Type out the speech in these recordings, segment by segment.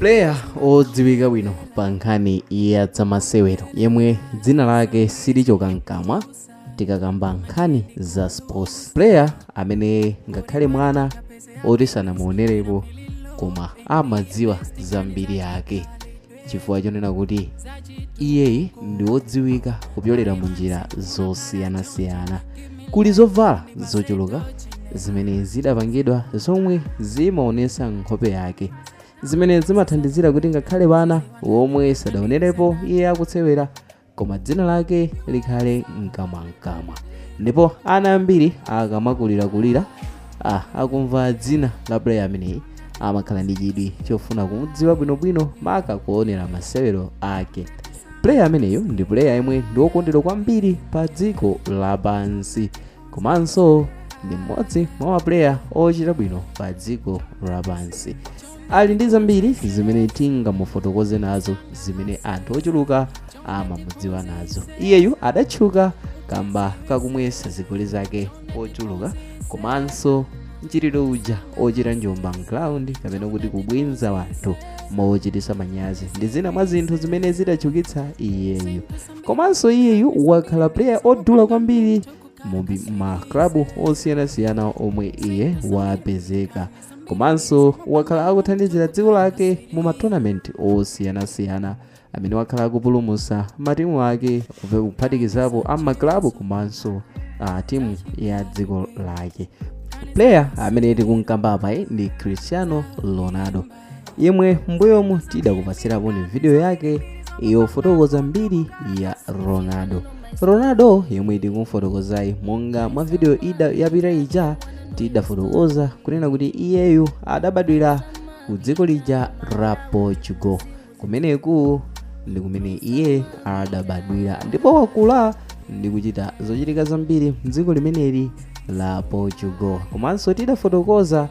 Player odziwika bwino pa nkhani ya zamasewero yemwe dzina lake silichoka mkamwa tikakamba nkhani za sports. Player amene ngakhale mwana oti sanamuonerepo koma amadziwa zambiri yake chifukwa chonena kuti iyeyi ndi wodziwika kupyolera mu njira zosiyanasiyana. Kuli zovala zochuluka zimene zidapangidwa zomwe zimaonesa nkhope yake, zimene zimathandizira kuti ngakhale bana omwe sadaonerepo iye akusewera koma dzina lake likhale mkamwa. Ndipo ana ambiri akamakulirakulira akumva dzina la player ameneyi amakhala ndi chidwi chofuna kumudziwa bwinobwino maka kuonera masewero ake. Player ameneyo ndi player yemwe ndi wokondedwa kwambiri pa dziko lapansi komanso ndi mmodzi mwa maplayer ochita bwino pa dziko lapansi. Ali ndi zambiri zimene tingamufotokoze nazo, zimene anthu ochuluka amamudziwa nazo. Iyeyu adatchuka kamba kakumwesa zigoli zake ochuluka komanso mchitidwe uja ochita njomba mground kapena kuti kubwinza wanthu mochitisa manyazi ndi zina mwa zinthu zimene zidatchukitsa iyeyu. Komanso iyeyu wakhala player odula kwambiri mu maklabu osiyanasiyana omwe iye wapezeka, komanso wakhala akuthandizira dziko lake mu matournament osiyanasiyana amene wakhala akupulumutsa matimu ake kuphatikizapo amaklabu komanso timu ya dziko lake. Player amene tikumkamba apa ndi Cristiano Ronaldo, yemwe mbuyomu tidakupatsirapo ni video yake yofotokoza mbiri ya Ronaldo yemwe tikumfotokozayi monga mwa video yapita ija tidafotokoza kunena kuti iyeyu adabadwira ku dziko lija la Portugal. Kumeneku ndi kumene iye adabadwira ndipo wakula ndi kuchita zochitika zambiri mdziko limeneli la Portugal. Komanso tidafotokoza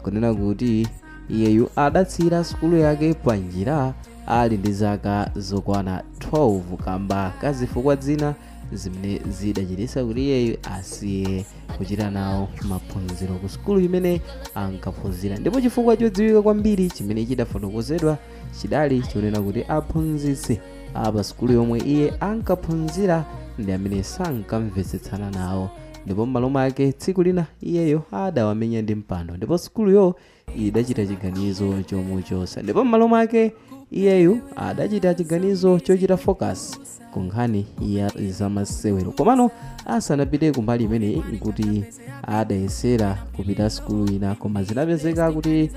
kunena kuti iyeyu adatsira sukulu yake pa njira ali ndi zaka zokwana 12 kamba kazifukwa zina zimene zidachititsa kuti iyeyu asiye kuchita nawo maphunziro ku sukulu imene ankaphunzira. Ndipo chifukwa chodziwika kwambiri chimene chidafotokozedwa chidali chonena kuti aphunzitsi apa sukulu yomwe iye ankaphunzira ndi amene sankamvetsetsana nawo, ndipo m'malo mwake tsiku lina iyeyo adawamenya ndi mpando ndipo sukuluyo idachita chiganizo chomuchosa, ndipo m'malo mwake iyeyu adachita chiganizo chochita focus ku nkhani ya zamasewero. Komano asanapite kumbali imeneyi kuti adayesera kupita sukulu ina koma zinapezeka kuti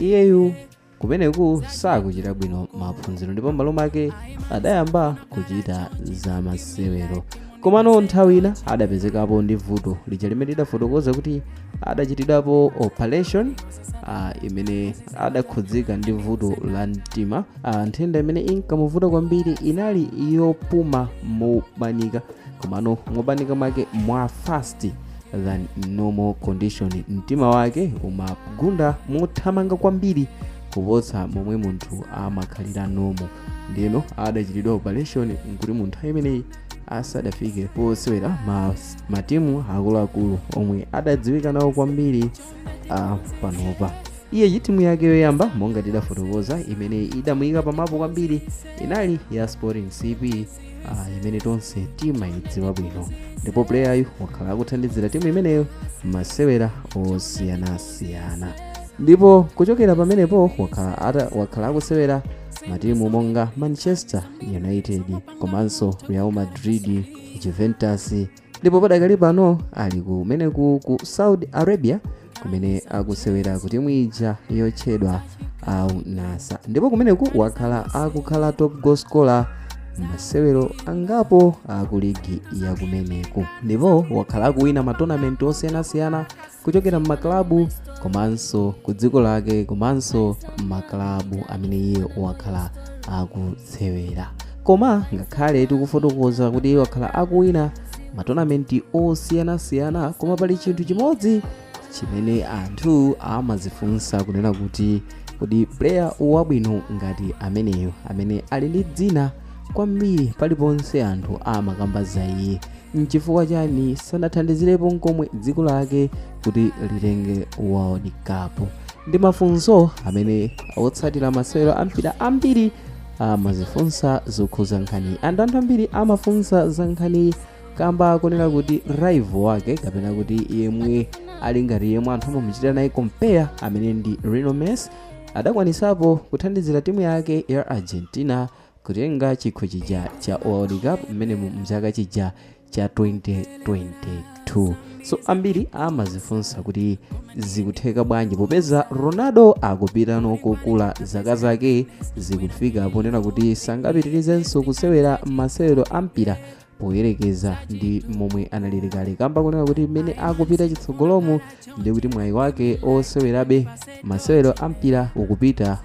iyeyu kumeneku sakuchita bwino maphunziro, ndipo m'malo mwake adayamba kuchita zamasewero. Komano nthawi ina adapezekapo ndi vuto lija limene lidafotokoza kuti adachitidwapo operation imene adakhudzika ndi vuto la mtima. Nthenda imene inkamuvuta kwambiri inali yopuma mobanika, komano mobanika mwake mwa fast than normal condition. Mtima wake umagunda mothamanga kwambiri kuposa momwe munthu amakhalira normal. Ndino adachitidwa operation nkuti munthu imeneyi asadafike posewera matimu akuluakulu omwe adadziwika nawo kwambiri panopa. Iye timu yake yoyamba monga tidafotokoza imene idamuyika pamapo kwambiri inali ya Sporting CP imene tonse timayidziwa bwino, ndipo player wakhala akuthandizira timu imeneyo masewera osiyanasiyana. Ndipo kuchokera pamenepo wakhala akusewera matimu monga Manchester United komanso Real Madrid, Juventus, ndipo padakali pano ali kumeneku ku Saudi Arabia kumene akusewera ku timu ija yotchedwa Al Nassr. Ndipo kumeneku wakhala akukhala top goal scorer masewero angapo ku ligi ya kumeneku, ndipo wakhala akuwina matournament osiyanasiyana kuchokera m'maklabu komanso ku dziko lake komanso maklabu amene iye wakhala akusewera. Koma ngakhale tikufotokoza kuti wakhala akuwina matournament osiyanasiyana, koma pali chinthu chimodzi chimene anthu amazifunsa kunena kuti kodi player wabwino ngati ameneyo amene ali ndi dzina kwambiri paliponse anthu amakamba za iye, nchifukwa chani sanathandizirepo nkomwe dziko lake kuti litenge World Cup? ndi mafunso amene otsatira masewero ampira ambiri amazifunsa zokhuza nkhani. Anthu ambiri amafunsa za nkhani kamba kunena kuti rival wake kapena kuti yemwe ali ngati yemwe anthu amamuchitira naye compare amene ndi Lionel Messi adakwanisapo kuthandizira timu yake ya Argentina kutenga chikho chija cha World Cup mmene mchaka chija cha 2022. So ambiri amazifunsa kuti zikutheka bwanji popeza Ronaldo akupita nokukula zaka zake zikufika ponena kuti sangapitirizenso kusewera masewero ampira poyerekeza ndi momwe analili kale kamba kunena kuti mmene akupita chitsogolomu ndi kuti mwayi wake osewerabe masewero ampira ukupita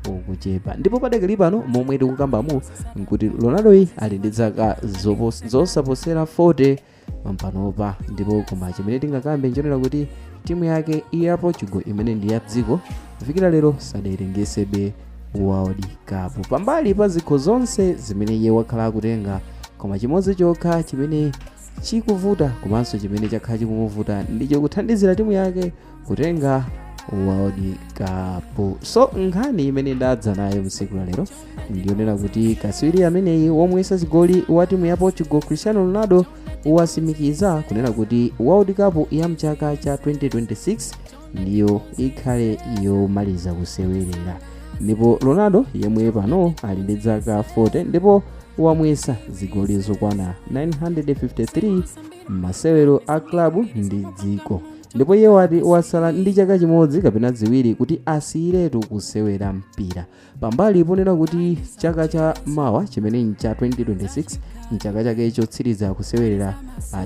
ukuchepa. Ndipo padakali pano momwe tikukambamu nkuti Ronaldo ali ndi zaka zosaposera 40 mpanopa, ndipo koma chimene tingakambe nchonera kuti timu yake ya Portugal imene ndi ya dziko kufikira lero sadayirengesebe World Cup. Pambali pa zikho zonse zimene iye wakhala akutenga, koma chimodzi chokha chimene chikuvuta komanso chimene chakhala chikumuvuta ndicho kuthandizira timu yake kutenga World Cup. So nkhani imene ndadza nayo msiku la lero ndionera kuti kaswiri ameneyi womwesa zigoli wa timu ya Portugal Cristiano Ronaldo wasimikiza kunena kuti World Cup ya mchaka cha 2026 ndiyo ikhale yomaliza kusewerera. Ndipo Ronaldo yemwe pano ali ndi zaka 40 ndipo wamwesa zigoli zokwana 953 masewero a klabu ndi dziko, ndipo iye wati wasala ndi chaka chimodzi kapena ziwiri kuti asiyiretu kusewera mpira. Pambali ponena kuti chaka cha mawa chimene ncha 2026 nchaka chake chotsiriza kusewerera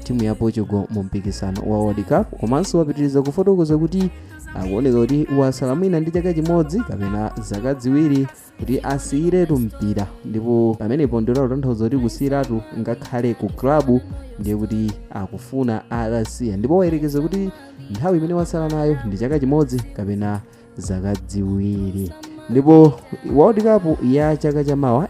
timu ya Portugal mu mpikisano wa World Cup, komanso wapitiriza kufotokoza kuti akuoneka kuti wasala mwina ndi chaka chimodzi kapena zaka ziwiri kuti asiyiretu mpira, ndipo pamenepo ndilo tanthauza kuti kusiyiratu ngakhale ku klabu ndiye kuti akufuna atasiya, ndipo wayerekeza kuti nthawi imene wasala nayo ndi chaka chimodzi kapena zaka ziwiri. Ndipo World Cup ya chaka chamawa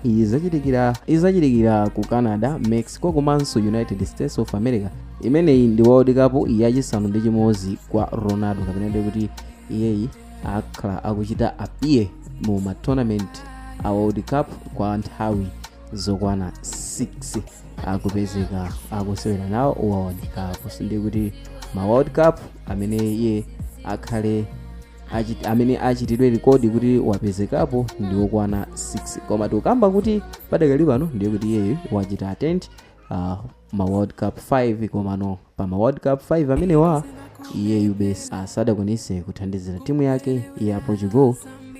izachitikira ku Canada, Mexico komanso United States of America. Imeneyi ndi World Cup yachisanu ndi chimodzi kwa Ronaldo, kapena ndi kuti iyeyi akhala akuchita apiye mu ma tournament a World Cup kwa nthawi zokwana 6 akupezeka akusewera nawo World Cup. Ndi kuti ma World Cup amene iye akhale amene achitidwe rekodi kuti wapezekapo ndi okwana 6, koma tikamba kuti padakali pano ndiye kuti iyeyo wachita attend ma World Cup 5, komano pa ma World Cup 5 amene iyeyu besi sadakwanise kuthandizira timu yake ya Portugal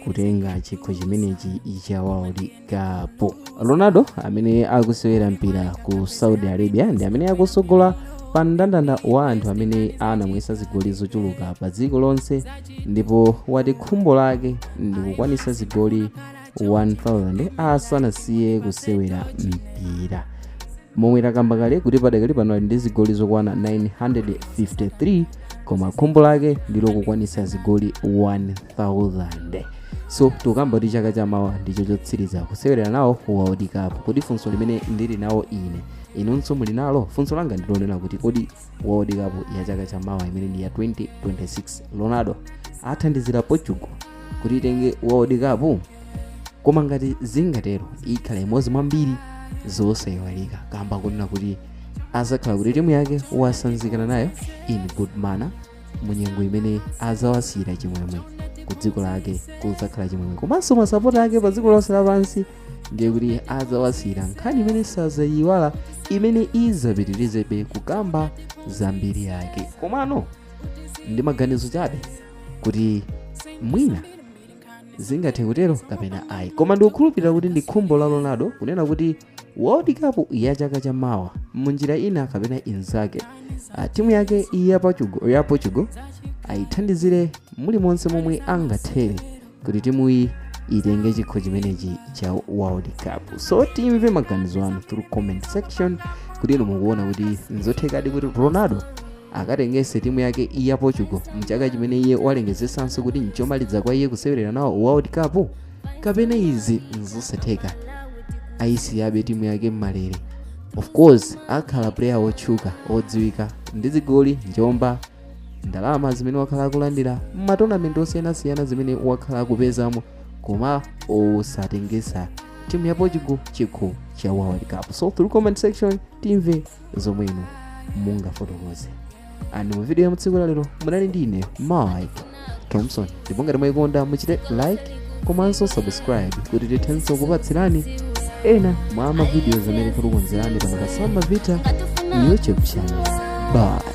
kutenga chikho chimenechi cha World Cup. Ronaldo amene akusewera mpira ku Saudi Arabia ndi amene akusogola pa mndandanda wa anthu amene anamwesa zigoli zochuluka pa dziko lonse, ndipo wati khumbo lake ndi kukwanisa zigoli 1000 asanasiye kusewera mpira. Momwe takamba kale kuti padakali pano ali ndi zigoli zokwana 953, koma khumbo lake ndilo kukwanisa zigoli 1000. So tukamba kuti chaka chamawa ndicho chotsiriza kusewerera nawo World Cup. Kodi funso limene ndili nawo inunso muli nalo? Funso langa ndilonena kuti kodi World Cup ya chaka chamawa imene ndi ya 2026 Ronaldo athandizira Portugal kuti itenge World Cup? Koma ngati zingatero ikhala imodzi mwa mbiri zosayiwalika, kamba kunena kuti azakhala kuti timu yake wasanzikana nayo in good manner munyengo imene azawasira chimwemwe ku dziko lake, kuzakhala chimwemwe komanso masapota ake pa dziko lonse lapansi ndiye kuti azawasira nkhani imene sazayiwala imene izapitirizebe kukamba za mbiri yake. Komano ndi maganizo chabe kuti mwina zingathe kutero kapena ayi, koma ndikukhulupirira kuti ndi khumbo la Ronaldo kunena kuti World Cup ya chaka chamawa munjira ina kapena inzake timu yake ya Portugal ayithandizire muli monse momwe angathere kuti timu iyi itenge chikho chimenechi cha World Cup. So timve maganizo anu through comment section kuti inu mukuona kuti nzothekadi kuti Ronaldo akatengese timu yake ya Portugal mchaka chimene iye walengezesanso kuti nchomaliza kwa iye kusewerera nawo World Cup, kapena izi nzosatheka ayisiyabe timu yake mmalere. Of course akhala player wotchuka odziwika ndi zigoli njomba ndalama zimene wakhala akulandira m'matonamenti osiyanasiyana zimene wakhala akupezamo, koma osatengesa timu ya Portugal chikho cha World Cup. So through comment section timve zomwe inu mungafotokoze. Ani mu video ya mtsiku la lero munali ndine Mike Thompson. Ndipo ngati mwayikonda muchite like komanso subscribe kuti tithenso kupatsirani ena mwa ma videos amene tikukonzerani pa Kasamba Vita YouTube channel. Bye.